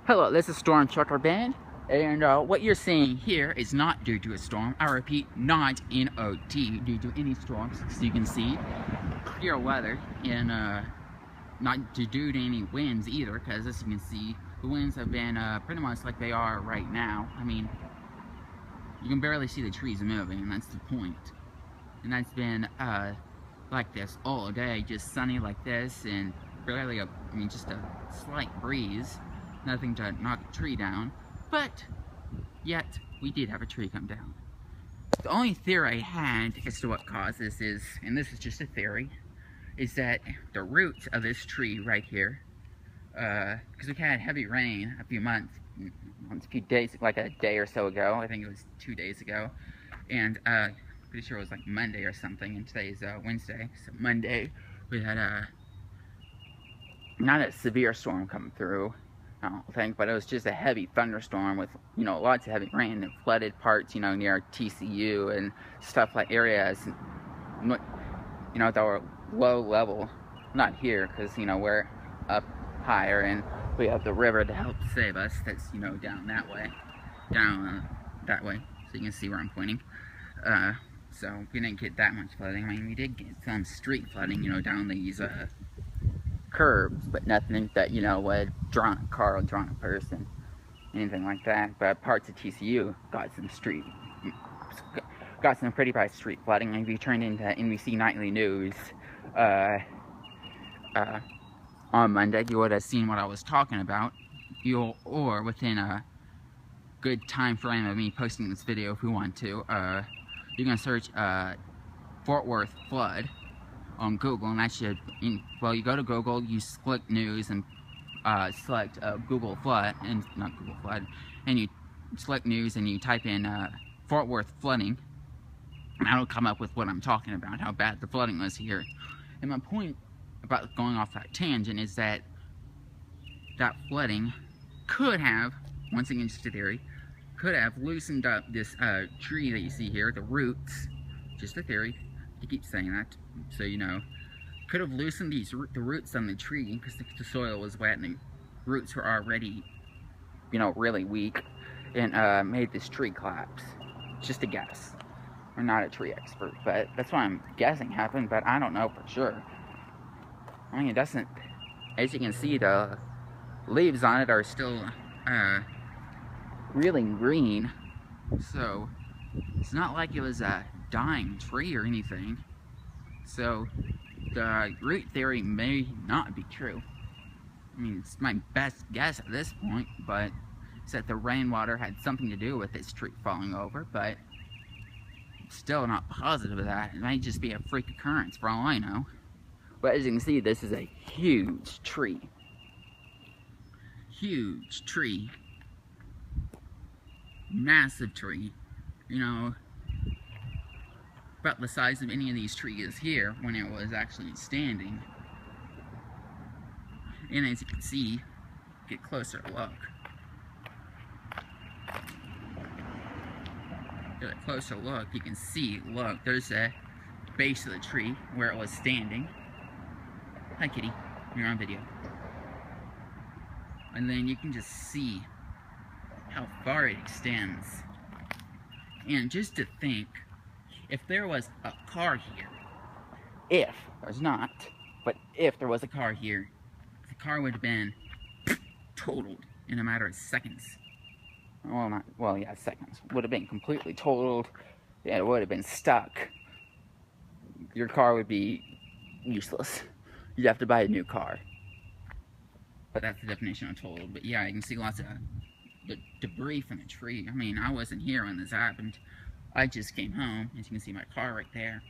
Hello, this is Storm Trucker Ben, and what you're seeing here is not due to a storm. I repeat, not N-O-T, due to any storms. So you can see clear weather, and not due to any winds either, because as you can see, the winds have been pretty much like they are right now. I mean, you can barely see the trees moving, and that's the point. And that's been like this all day, just sunny like this, and barely just a slight breeze. Nothing to knock a tree down, but yet we did have a tree come down. The only theory I had as to what caused this is, and this is just a theory, is that the roots of this tree right here, because we had heavy rain a few days, like a day or so ago. I think it was 2 days ago, and pretty sure it was like Monday or something, and today's Wednesday. So Monday we had not a severe storm come through, I don't think, but it was just a heavy thunderstorm with, lots of heavy rain and flooded parts, near TCU and stuff like areas, that were low level. Not here, because, we're up higher and we have the river to help save us. That's, down that way. That way. So you can see where I'm pointing. So we didn't get that much flooding. I mean, we did get some street flooding, down these, curbs, but nothing that would drown a car or drown a person, anything like that. But parts of TCU got some pretty bad street flooding. If you turned into NBC Nightly News on Monday, you would have seen what I was talking about. Or within a good time frame of me posting this video, if you want to, you can search Fort Worth flood on Google, and that should, you go to Google, you click news, and select Google flood, and not Google flood, and you select news, and you type in Fort Worth flooding, and that'll come up with what I'm talking about, how bad the flooding was here. And my point about going off that tangent is that flooding could have, once again just a theory, could have loosened up this tree that you see here, the roots, just a theory, I keep saying that, so could have loosened the roots on the tree because the soil was wet and the roots were already, really weak, and made this tree collapse. Just a guess. I'm not a tree expert, but that's what I'm guessing happened, but I don't know for sure. I mean, it doesn't, as you can see, the leaves on it are still really green, so it's not like it was a dying tree or anything. So the root theory may not be true. I mean, it's my best guess at this point, but it's that the rainwater had something to do with this tree falling over, but still not positive of that. It might just be a freak occurrence for all I know. But as you can see, this is a huge tree. Huge tree. Massive tree. About the size of any of these trees here when it was actually standing. And as you can see, get closer look. Get a closer look, you can see, look, there's a base of the tree where it was standing. Hi kitty, you're on video. And then you can just see how far it extends. And just to think, if there was a car here, if there's not, but if there was a car here, the car would have been totaled in a matter of seconds. Seconds. Would have been completely totaled. Yeah, it would have been stuck. Your car would be useless. You'd have to buy a new car. But that's the definition of totaled. But yeah, you can see lots of debris from the tree. I mean, I wasn't here when this happened. I just came home, as you can see my car right there,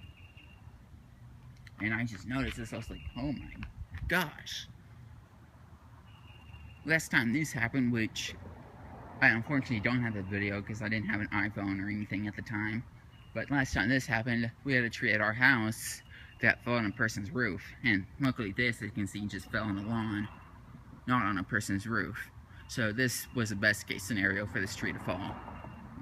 and I just noticed this. I was like, oh my gosh. Last time this happened, which I unfortunately don't have the video because I didn't have an iPhone or anything at the time, but last time this happened, we had a tree at our house that fell on a person's roof, and luckily this, as you can see, just fell on the lawn, not on a person's roof. So this was the best case scenario for this tree to fall.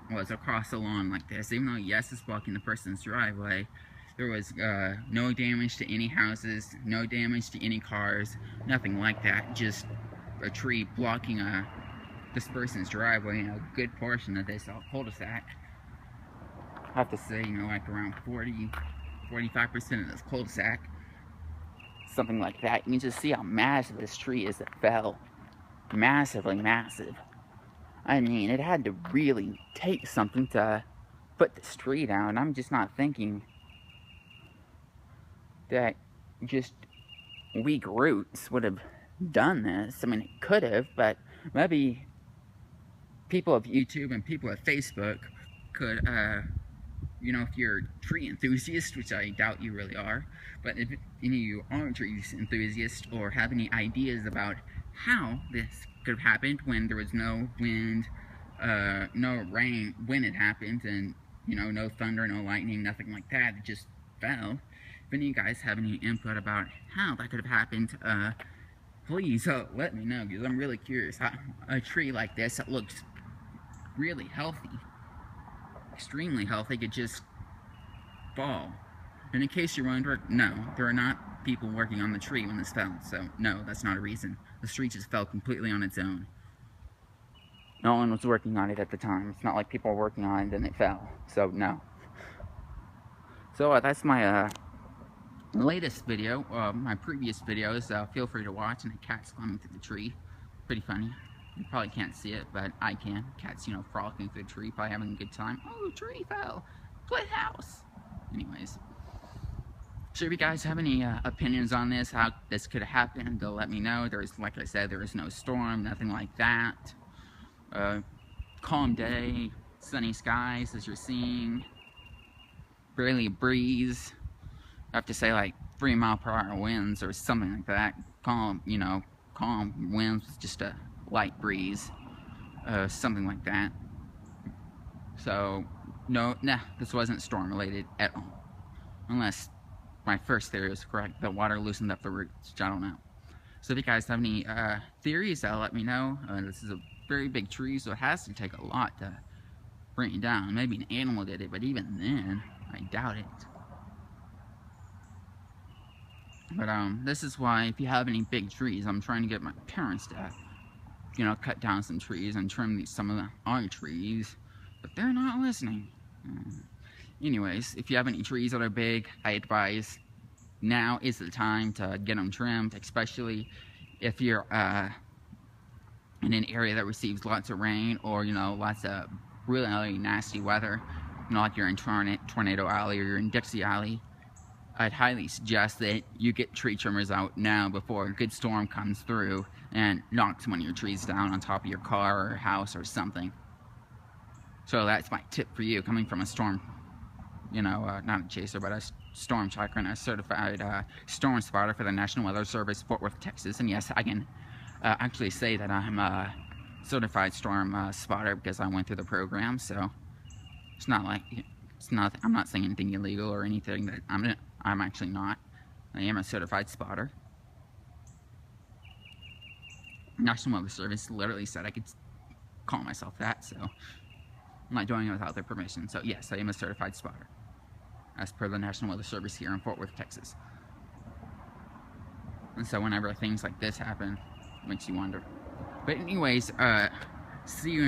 Was across the lawn like this. Even though, yes, it's blocking the person's driveway, there was no damage to any houses, no damage to any cars, nothing like that. Just a tree blocking a this person's driveway, a good portion of this cul-de-sac. I have to say, like around 45% of this cul-de-sac, something like that. You can just see how massive this tree is that fell. Massively massive. I mean, it had to really take something to put this tree down. I'm just not thinking that just weak roots would have done this. I mean, it could have, but maybe people of YouTube and people of Facebook could, if you're a tree enthusiast, which I doubt you really are, but if any of you are tree enthusiasts or have any ideas about how this could have happened when there was no wind, no rain when it happened, and no thunder, no lightning, nothing like that, it just fell. If any of you guys have any input about how that could have happened, please let me know, because I'm really curious how a tree like this that looks really healthy, extremely healthy, could just fall. And in case you're wondering, no, there are not people working on the tree when this fell, so no, that's not a reason. The tree just fell completely on its own. No one was working on it at the time. It's not like people were working on it and it fell, so no. So that's my latest video. My previous videos, feel free to watch, and the cat's climbing through the tree. Pretty funny. You probably can't see it, but I can. Cat's, frolicking through the tree, probably having a good time. Oh, tree fell. Play house. Anyways. So if you guys have any opinions on this, how this could have happened, go let me know. There's, like I said, there is no storm, nothing like that. Calm day, sunny skies as you're seeing. Barely a breeze. I have to say, like 3-mile-per-hour winds or something like that. Calm, calm winds with just a light breeze, something like that. So no, this wasn't storm related at all, unless my first theory is correct, the water loosened up the roots, which I don't know. So if you guys have any theories, let me know. This is a very big tree, so it has to take a lot to bring it down. Maybe an animal did it, but even then, I doubt it. But this is why, if you have any big trees, I'm trying to get my parents to cut down some trees and trim some of our trees, but they're not listening. Anyways, if you have any trees that are big, I advise now is the time to get them trimmed, especially if you're in an area that receives lots of rain, or lots of really nasty weather, like you're in Tornado Alley or you're in Dixie Alley. I'd highly suggest that you get tree trimmers out now before a good storm comes through and knocks one of your trees down on top of your car or house or something. So that's my tip for you, coming from a storm, not a chaser, but a storm tracker and a certified storm spotter for the National Weather Service, Fort Worth, Texas. And yes, I can actually say that I'm a certified storm spotter because I went through the program. So it's not like, I'm not saying anything illegal or anything that I'm actually not. I am a certified spotter. National Weather Service literally said I could call myself that, so I'm not doing it without their permission. So yes, I am a certified spotter, as per the National Weather Service here in Fort Worth, Texas. And so whenever things like this happen, it makes you wonder. But anyways, see you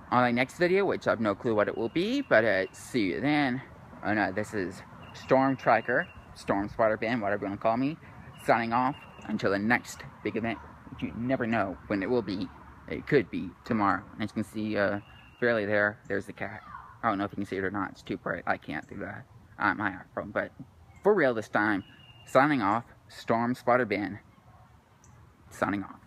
on my next video, which I have no clue what it will be, but see you then. This is Storm Tracker, Storm Spotter Band, whatever you want to call me, signing off until the next big event, which you never know when it will be. It could be tomorrow. And as you can see, barely there's the cat. I don't know if you can see it or not. It's too bright. I can't do that on my iPhone. But for real this time, signing off, Storm Spotter Band, signing off.